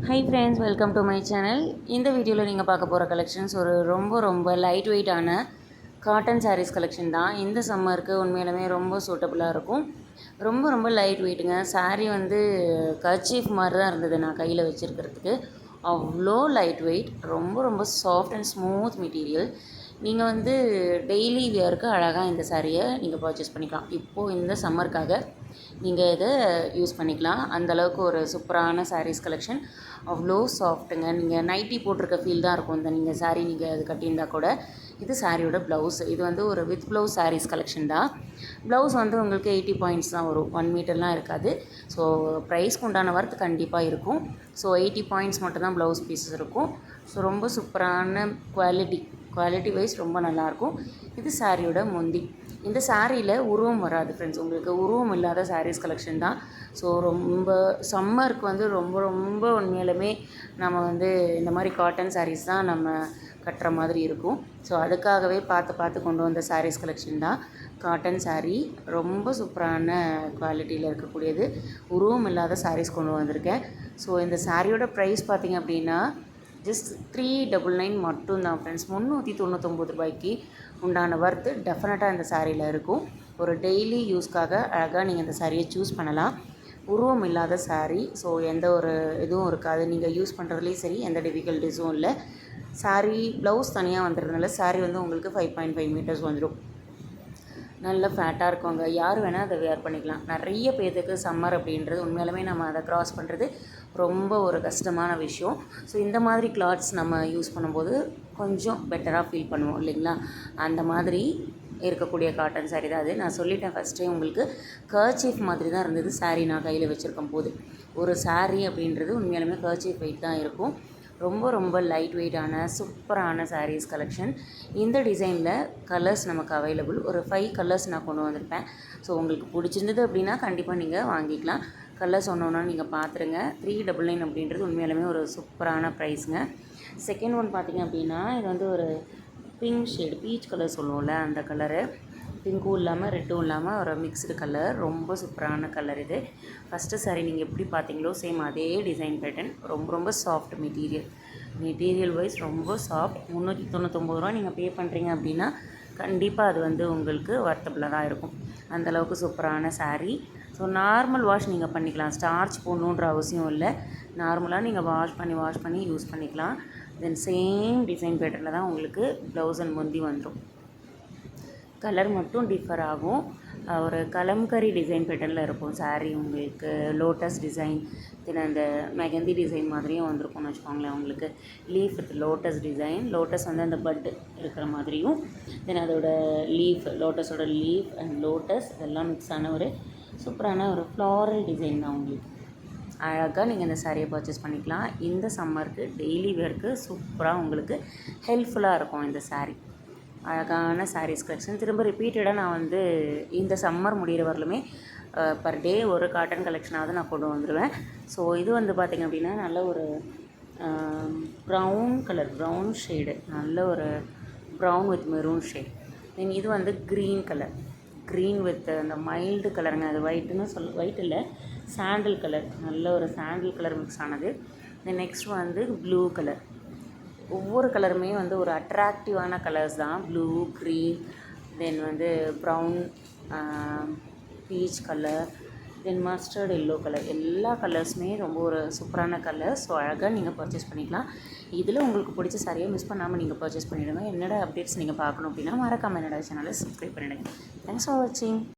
Hi friends, welcome to my channel. இந்த வீடியோவில் நீங்கள் பார்க்க போகிற கலெக்ஷன்ஸ் ஒரு ரொம்ப லைட் வெயிட்டான காட்டன் சாரீஸ் கலெக்ஷன் தான். இந்த சம்மருக்கு உண்மையிலுமே ரொம்ப சூட்டபுளாக இருக்கும். ரொம்ப லைட் வெயிட்டுங்க. சாரீ வந்து கர்ச்சீஃப் மாதிரி தான் இருந்தது நான் கையில் வச்சுருக்கிறதுக்கு. அவ்வளோ லைட் வெயிட், ரொம்ப சாஃப்ட் அண்ட் ஸ்மூத் மெட்டீரியல். நீங்கள் வந்து டெய்லி வியருக்கு அழகாக இந்த சாரியை நீங்கள் பர்ச்சேஸ் பண்ணிக்கலாம். இப்போது இந்த சம்மருக்காக நீங்கள் இதை யூஸ் பண்ணிக்கலாம். அந்தளவுக்கு ஒரு சூப்பரான சாரீஸ் கலெக்ஷன். அவ்வளோ சாஃப்ட்டுங்க. நீங்கள் நைட்டி போட்டிருக்க ஃபீல் தான் இருக்கும் இந்த நீங்கள் சாரீ நீங்கள் அது கட்டியிருந்தால் கூட. இது சாரியோட ப்ளவுஸ். இது வந்து ஒரு வித் ப்ளவுஸ் சாரீஸ் கலெக்ஷன் தான். ப்ளவுஸ் வந்து உங்களுக்கு 80 பாயிண்ட்ஸ் தான் வரும், 1 மீட்டர்லாம் இருக்காது. ஸோ ப்ரைஸ்க்கு உண்டான ஒர்த் கண்டிப்பாக இருக்கும். ஸோ 80 பாயிண்ட்ஸ் மட்டும் தான் ப்ளவுஸ் பீஸஸ் இருக்கும். ஸோ ரொம்ப சூப்பரான குவாலிட்டி வைஸ் ரொம்ப நல்லாயிருக்கும். இது சாரியோட முந்தி. இந்த சாரியில் உருவம் வராது ஃப்ரெண்ட்ஸ். உங்களுக்கு உருவம் இல்லாத சாரீஸ் கலெக்ஷன் தான். ஸோ ரொம்ப சம்மருக்கு வந்து ரொம்ப உண்மையிலுமே நம்ம வந்து இந்த மாதிரி காட்டன் சாரீஸ் தான் நம்ம கட்டுற மாதிரி இருக்கும். ஸோ அதுக்காகவே பார்த்து கொண்டு வந்த சாரீஸ் கலெக்ஷன் தான். காட்டன் சாரீ ரொம்ப சூப்பரான குவாலிட்டியில் இருக்கக்கூடியது. உருவம் இல்லாத சாரீஸ் கொண்டு வந்திருக்கேன். ஸோ இந்த சாரியோட ப்ரைஸ் பார்த்திங்க அப்படின்னா ஜஸ்ட் 399 மட்டும்தான் ஃப்ரெண்ட்ஸ். 399 ரூபாய்க்கு உண்டான ஒர்த்து டெஃபினட்டாக இந்த சாரியில் இருக்கும். ஒரு டெய்லி யூஸ்க்காக அழகாக நீங்கள் இந்த சாரியை சூஸ் பண்ணலாம். உருவம் இல்லாத சாரீ. ஸோ எந்த ஒரு இதுவும் இருக்காது. நீங்கள் யூஸ் பண்ணுறதுலேயும் சரி, எந்த டிஃபிகல்ட்டிஸும் இல்லை. சாரீ ப்ளவுஸ் தனியாக வந்துடுறதுனால சாரீ வந்து உங்களுக்கு 5.5 மீட்டர்ஸ் வந்துடும். நல்ல ஃபேட்டாக இருக்கவங்க யார் வேணால் அதை வேர் பண்ணிக்கலாம். நிறைய பேருக்கு சம்மர் அப்படின்றது உண்மையிலுமே நம்ம அதை க்ராஸ் பண்ணுறது ரொம்ப ஒரு கஷ்டமான விஷயம். ஸோ இந்த மாதிரி கிளாத்ஸ் நம்ம யூஸ் பண்ணும்போது கொஞ்சம் பெட்டராக ஃபீல் பண்ணுவோம் இல்லைங்களா? அந்த மாதிரி இருக்கக்கூடிய காட்டன் சாரீ தான் அது. நான் சொல்லிட்டேன் ஃபஸ்ட்டே உங்களுக்கு, கர்ச்சீஃப் மாதிரி தான் இருந்தது சாரீ நான் கையில் வச்சுருக்கும் போது. ஒரு சாரீ அப்படின்றது உண்மையாலுமே கர்ச்சீஃப் வெயிட் தான் இருக்கும். ரொம்ப லைட் வெயிட்டான சூப்பரான சாரீஸ் கலெக்ஷன். இந்த டிசைனில் கலர்ஸ் நமக்கு அவைலபிள். ஒரு 5 கலர்ஸ் நான் கொண்டு வந்திருப்பேன். ஸோ உங்களுக்கு பிடிச்சிருந்தது அப்படின்னா கண்டிப்பாக நீங்கள் வாங்கிக்கலாம். கலர்ஸ் ஒன்று நீங்கள் பார்த்துருங்க. 399 அப்படின்றது உண்மையாலுமே ஒரு சூப்பரான ப்ரைஸுங்க. செகண்ட் ஒன் பார்த்திங்க அப்படின்னா இது வந்து ஒரு பிங்க் ஷேடு, பீச் கலர் சொல்லுவோம்ல அந்த கலரு. பிங்க்கும் இல்லாமல் ரெட்டும் இல்லாமல் ஒரு மிக்ஸ்டு கலர். ரொம்ப சூப்பரான கலர் இது. ஃபஸ்ட்டு சாரீ நீங்கள் எப்படி பார்த்தீங்களோ சேம் அதே டிசைன் பேட்டர்ன். ரொம்ப சாஃப்ட் மெட்டீரியல் வைஸ் ரொம்ப சாஃப்ட். 399 ரூபா நீங்கள் பே பண்ணுறீங்க அப்படின்னா கண்டிப்பாக அது வந்து உங்களுக்கு வர்த்தபிளாக தான் இருக்கும். அந்தளவுக்கு சூப்பரான சாரீ. ஸோ நார்மல் வாஷ் நீங்கள் பண்ணிக்கலாம். ஸ்டார்ச் போடணுன்ற அவசியம் இல்லை. நார்மலாக நீங்கள் வாஷ் பண்ணி யூஸ் பண்ணிக்கலாம். தென் சேம் டிசைன் பேட்டர்னில் தான் உங்களுக்கு ப்ளவுஸ் அண்ட் முந்தி வந்துடும். கலர் மட்டும் டிஃபர் ஆகும். ஒரு கலம்கரி டிசைன் பேட்டர்னில் இருக்கும் சாரீ உங்களுக்கு. லோட்டஸ் டிசைன், தென் அந்த மெகந்தி டிசைன் மாதிரியும் வந்திருக்கும்னு வச்சுக்கோங்களேன். உங்களுக்கு leaf with lotus design. Lotus வந்து அந்த பட் இருக்கிற மாதிரியும், தென் அதோட லீஃப், லோட்டஸோட லீஃப் அண்ட் லோட்டஸ் இதெல்லாம் மிக்ஸ் ஆன ஒரு சூப்பரான ஒரு ஃப்ளாரல் டிசைன் தான் உங்களுக்கு. அழகாக நீங்கள் இந்த சாரியை பர்ச்சேஸ் பண்ணிக்கலாம். இந்த சம்மருக்கு டெய்லி வேர்க்கு சூப்பராக உங்களுக்கு ஹெல்ப்ஃபுல்லாக இருக்கும் இந்த சாரீ. அழகான சாரீஸ் கலெக்ஷன். திரும்ப ரிப்பீட்டடாக நான் வந்து இந்த சம்மர் முடிகிற வரலுமே பர் டே ஒரு காட்டன் கலெக்ஷனாவது நான் கொண்டு வந்துடுவேன். ஸோ இது வந்து பார்த்திங்க அப்படின்னா நல்ல ஒரு ப்ரௌன் ஷேடு, நல்ல ஒரு ப்ரௌன் வித் மெரூன் ஷேட். தென் இது வந்து க்ரீன் வித் அந்த மைல்டு கலருங்க. அது ஒயிட் இல்லை, சாண்டில் கலர். நல்ல ஒரு சாண்டில் கலர் மிக்ஸ் ஆனது. தென் நெக்ஸ்ட் வந்து ப்ளூ கலர். ஒவ்வொரு கலருமே வந்து ஒரு அட்ராக்டிவான கலர்ஸ் தான். ப்ளூ, க்ரீன், தென் வந்து ப்ரௌன், பீச் கலர், தென் மஸ்டர்ட் எல்லோ கலர். எல்லா கலர்ஸுமே ரொம்ப ஒரு சூப்பரான கலர். ஸோ அழகாக நீங்கள் பர்ச்சேஸ் பண்ணிக்கலாம். இதில் உங்களுக்கு பிடிச்ச சாரியை மிஸ் பண்ணாமல் நீங்கள் பர்ச்சேஸ் பண்ணிவிடுங்க. என்னோட அப்டேட்ஸ் நீங்கள் பார்க்கணும் அப்படின்னா மறக்காமல் என்னோட சேனலை சப்ஸ்கிரைப் பண்ணிவிடுங்க. தேங்க்ஸ் ஃபார் வாட்சிங்.